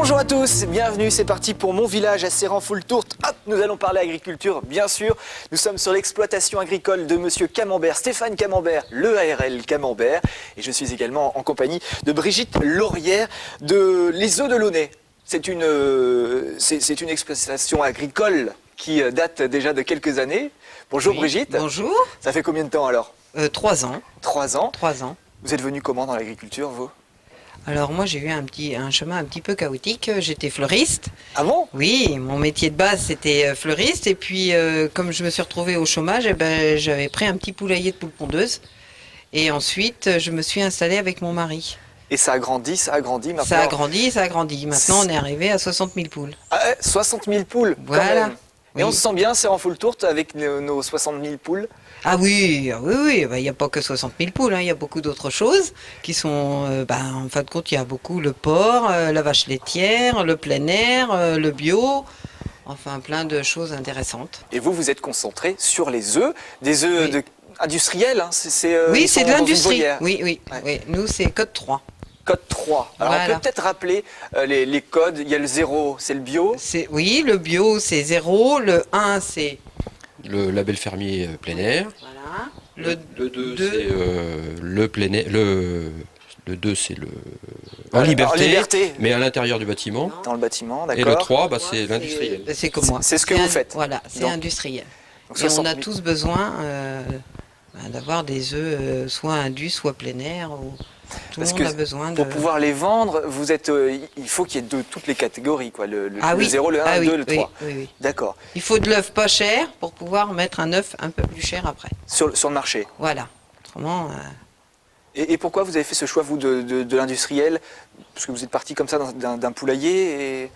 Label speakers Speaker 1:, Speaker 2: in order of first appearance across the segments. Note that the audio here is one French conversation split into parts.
Speaker 1: Bonjour à tous, bienvenue, c'est parti pour mon village à Serran-Foultourte. Hop, nous allons parler agriculture, bien sûr. Nous sommes sur l'exploitation agricole de monsieur Camembert, Stéphane Camembert, le ARL Camembert. Et je suis également en compagnie de Brigitte Laurière de Les Œufs de Launay. C'est une exploitation agricole qui date déjà de quelques années. Bonjour oui, Brigitte.
Speaker 2: Bonjour.
Speaker 1: Ça fait combien de temps alors?
Speaker 2: 3 ans.
Speaker 1: 3 ans.
Speaker 2: 3 ans.
Speaker 1: Vous êtes venu comment dans l'agriculture, vous?
Speaker 2: Alors moi j'ai eu un chemin un petit peu chaotique, j'étais fleuriste.
Speaker 1: Ah bon?
Speaker 2: Oui, mon métier de base c'était fleuriste et puis comme je me suis retrouvée au chômage, j'avais pris un petit poulailler de poules pondeuses et ensuite je me suis installée avec mon mari.
Speaker 1: Et ça a grandi maintenant?
Speaker 2: Ça a grandi, ça a grandi. Maintenant on est arrivé à 60 000 poules.
Speaker 1: Ah, 60 000 poules?
Speaker 2: Voilà.
Speaker 1: Et oui. On se sent bien, c'est en Foultourte avec nos 60 000 poules?
Speaker 2: Ah oui, il n'y a pas que 60 000 poules, il y a beaucoup d'autres choses qui sont, en fin de compte, il y a beaucoup le porc, la vache laitière, le plein air, le bio, enfin plein de choses intéressantes.
Speaker 1: Et vous êtes concentré sur les œufs, des œufs oui. Industriels, hein,
Speaker 2: oui, c'est de l'industrie, oui,
Speaker 1: ouais.
Speaker 2: Oui, nous c'est code 3.
Speaker 1: Code 3. Alors voilà. On peut peut-être rappeler les codes, il y a le 0, c'est le bio?
Speaker 2: Oui, le bio c'est 0, le 1 c'est...
Speaker 3: Le label fermier plein air.
Speaker 2: Voilà.
Speaker 3: Le 2 c'est le plein air. Le 2 c'est le en liberté, mais à l'intérieur du bâtiment.
Speaker 1: Dans le bâtiment, d'accord.
Speaker 3: Et le 3 c'est l'industriel.
Speaker 2: C'est comme moi.
Speaker 1: C'est ce que vous faites.
Speaker 2: Voilà, c'est industriel. Et on a tous besoin d'avoir des œufs soit indus, soit plein air. Tout le monde a besoin de...
Speaker 1: Pour pouvoir les vendre, il faut qu'il y ait de toutes les catégories, quoi. Le 0, le 1, le 2, le 3.
Speaker 2: Oui.
Speaker 1: D'accord.
Speaker 2: Il faut de l'œuf pas cher pour pouvoir mettre un œuf un peu plus cher après.
Speaker 1: Sur le marché.
Speaker 2: Voilà. Autrement...
Speaker 1: Et pourquoi vous avez fait ce choix, vous, de l'industriel? Parce que vous êtes parti comme ça d'un poulailler et...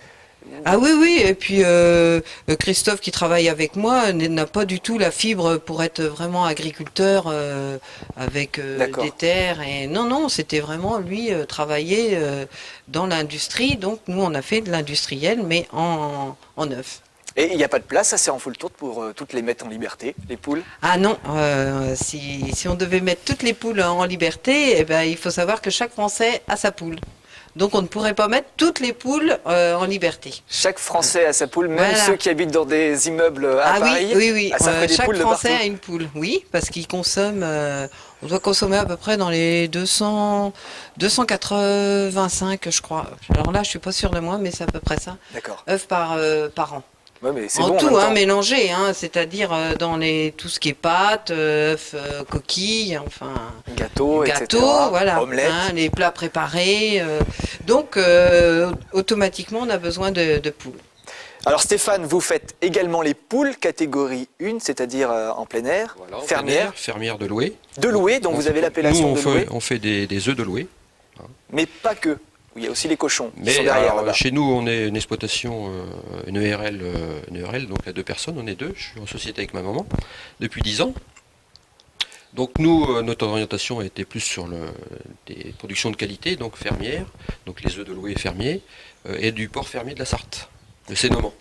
Speaker 2: Ah oui, et puis Christophe qui travaille avec moi n'a pas du tout la fibre pour être vraiment agriculteur avec des terres. Et non, c'était vraiment lui travailler dans l'industrie. Donc nous on a fait de l'industriel mais en œuf.
Speaker 1: Et il n'y a pas de place à Serran-Foultourte pour toutes les mettre en liberté, les poules?
Speaker 2: Ah non, si on devait mettre toutes les poules en liberté, eh ben, il faut savoir que chaque Français a sa poule. Donc on ne pourrait pas mettre toutes les poules en liberté.
Speaker 1: Chaque Français a sa poule, même ceux qui habitent dans des immeubles à Paris?
Speaker 2: Oui.
Speaker 1: Chaque
Speaker 2: Français a une poule, oui, parce qu'il consomme, on doit consommer à peu près dans les 285, je crois. Alors là, je suis pas sûre de moi, mais c'est à peu près ça.
Speaker 1: D'accord.
Speaker 2: Œufs par an.
Speaker 1: Ouais, mais
Speaker 2: en bon, tout, mélangé, c'est-à-dire dans tout ce qui est pâtes, œufs, coquilles, enfin...
Speaker 1: Gâteaux, etc.
Speaker 2: Voilà.
Speaker 1: Omelettes.
Speaker 2: Les plats préparés. Donc, automatiquement, on a besoin de poules.
Speaker 1: Alors Stéphane, vous faites également les poules catégorie 1, c'est-à-dire en plein air,
Speaker 3: voilà,
Speaker 1: fermière.
Speaker 3: Fermière de louer.
Speaker 1: De louer, donc vous avez l'appellation de louer.
Speaker 3: On fait des œufs de louer.
Speaker 1: Mais pas que. Il y a aussi les cochons qui
Speaker 3: sont
Speaker 1: derrière là-bas.
Speaker 3: Chez nous, on est une exploitation, une ERL, donc à 2 personnes, on est 2. Je suis en société avec ma maman depuis 10 ans. Donc nous, notre orientation a été plus sur des productions de qualité, donc fermières, donc les œufs de louer fermiers, et du porc fermier de la Sarthe, le Sénoman.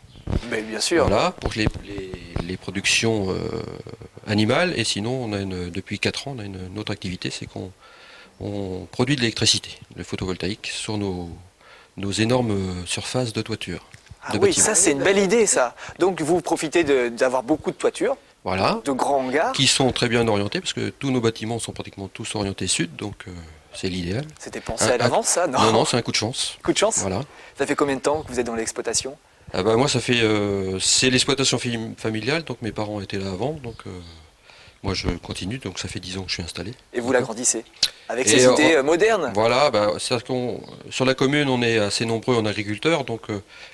Speaker 1: Mais bien sûr.
Speaker 3: Voilà, pour les productions animales, et sinon, depuis 4 ans, on a une autre activité, c'est qu'on produit de l'électricité, le photovoltaïque, sur nos énormes surfaces de toiture.
Speaker 1: Ah oui, ça c'est une belle idée ça. Donc vous profitez d'avoir beaucoup de toitures, de grands hangars.
Speaker 3: Qui sont très bien orientés, parce que tous nos bâtiments sont pratiquement tous orientés sud, donc c'est l'idéal.
Speaker 1: C'était pensé à l'avance ça?
Speaker 3: Non, c'est un coup de chance.
Speaker 1: Coup de chance?
Speaker 3: Voilà.
Speaker 1: Ça fait combien de temps que vous êtes dans l'exploitation?
Speaker 3: Moi c'est l'exploitation familiale, donc mes parents étaient là avant, donc... Moi je continue, donc ça fait 10 ans que je suis installé.
Speaker 1: Et vous l'agrandissez avec ces idées modernes?
Speaker 3: Voilà, sur la commune on est assez nombreux en agriculteurs, donc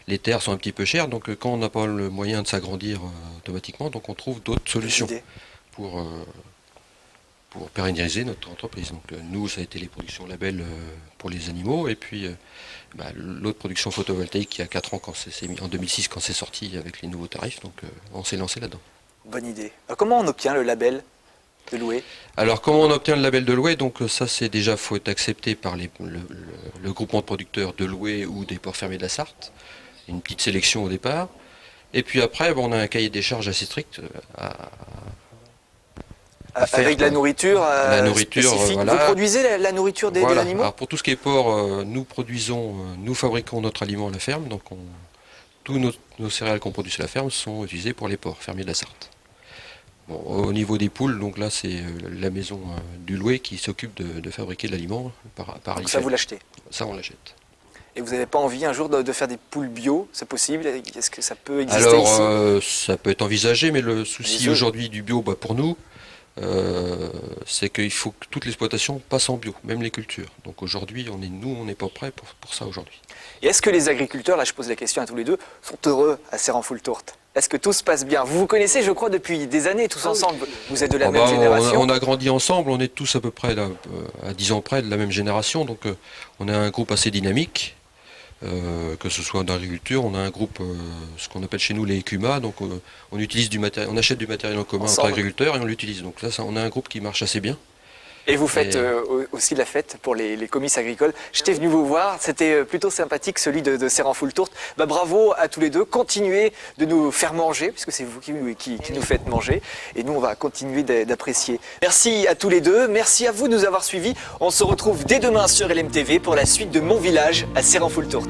Speaker 3: les terres sont un petit peu chères, donc quand on n'a pas le moyen de s'agrandir automatiquement, donc on trouve d'autres solutions pour pérenniser notre entreprise. Donc nous ça a été les productions label pour les animaux, et puis l'autre production photovoltaïque il y a 4 ans, en 2006 quand c'est sorti avec les nouveaux tarifs, donc on s'est lancé là-dedans.
Speaker 1: Bonne idée. Alors, comment on obtient le label de louer?
Speaker 3: Alors comment on obtient le label de louer? Donc ça c'est déjà, faut être accepté par le groupement de producteurs de louer ou des porcs fermiers de la Sarthe. Une petite sélection au départ. Et puis après on a un cahier des charges assez strict faire.
Speaker 1: Avec de la nourriture, spécifique.
Speaker 3: Voilà.
Speaker 1: Vous produisez la nourriture des animaux?
Speaker 3: Alors pour tout ce qui est porc, nous fabriquons notre aliment à la ferme, donc tous nos céréales qu'on produit à la ferme sont utilisées pour les porcs, fermiers de la Sarthe. Bon, au niveau des poules, donc là c'est la maison du Louet qui s'occupe de fabriquer de l'aliment par
Speaker 1: Donc ça vous l'achetez?
Speaker 3: Ça on l'achète.
Speaker 1: Et vous n'avez pas envie un jour de faire des poules bio? C'est possible? Est-ce que ça peut exister ici?
Speaker 3: Alors ça peut être envisagé, mais le souci aujourd'hui du bio, pour nous, c'est qu'il faut que toute l'exploitation passe en bio, même les cultures. Donc aujourd'hui, on n'est pas prêts pour ça aujourd'hui.
Speaker 1: Et est-ce que les agriculteurs, là je pose la question à tous les deux, sont heureux à Serrenfoultourte? Est-ce que tout se passe bien? Vous vous connaissez, je crois, depuis des années, tous ensemble. Vous êtes de la même génération.
Speaker 3: On a grandi ensemble, on est tous à peu près là, à 10 ans près de la même génération, donc on est un groupe assez dynamique. Que ce soit dans l'agriculture, on a un groupe, ce qu'on appelle chez nous les ECUMA, donc on utilise on achète du matériel en commun entre agriculteurs et on l'utilise. Donc là, on a un groupe qui marche assez bien.
Speaker 1: Et vous faites aussi la fête pour les comices agricoles. J'étais venu vous voir, c'était plutôt sympathique celui de Serrenfoultourte. Bravo à tous les deux, continuez de nous faire manger, puisque c'est vous qui nous faites manger. Et nous, on va continuer d'apprécier. Merci à tous les deux, merci à vous de nous avoir suivis. On se retrouve dès demain sur LMTV pour la suite de Mon Village à Serrenfoultourte.